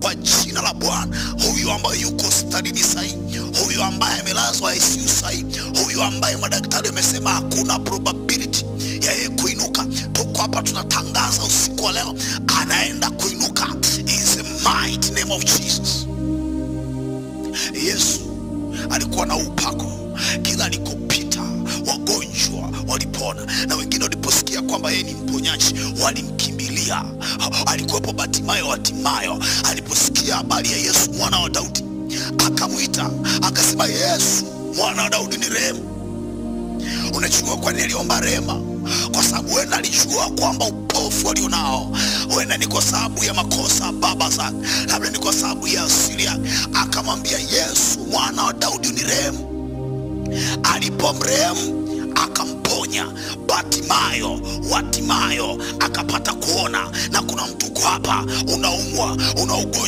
kwa jina la Bwana. Huyu ambaye yuko hospitalini sahi, huyu ambaye amelazwa ICU sahi, huyu ambaye madaktari wamesema hakuna probability ya yeye kuinuka, tuko hapa tunatangaza usiku wa leo anaenda kuinuka in the mighty name of Jesus. Yesu alikuwa na upako, kila alikopita wagonjwa walipona, na wengine waliposikia kwamba yeye ni mponyaji walimkimbilia. Alikuwepo Bartimayo aliposikia habari ya Yesu mwana wa Daudi, akamuita akasema, Yesu mwana wa Daudi ni rehemu. Unachukua kwa nini aliomba rehema? Kwa sababu wewe alijua kwamba upofu alionao wewe ni kwa sababu ya makosa baba zake, labda ni kwa sababu ya asili yake. Akamwambia Yesu mwana wa Daudi ni rehemu. Alipomrehemu akamponya Bartimayo akapata kuona. Na kuna mtu hapa unaumwa, una ugonjwa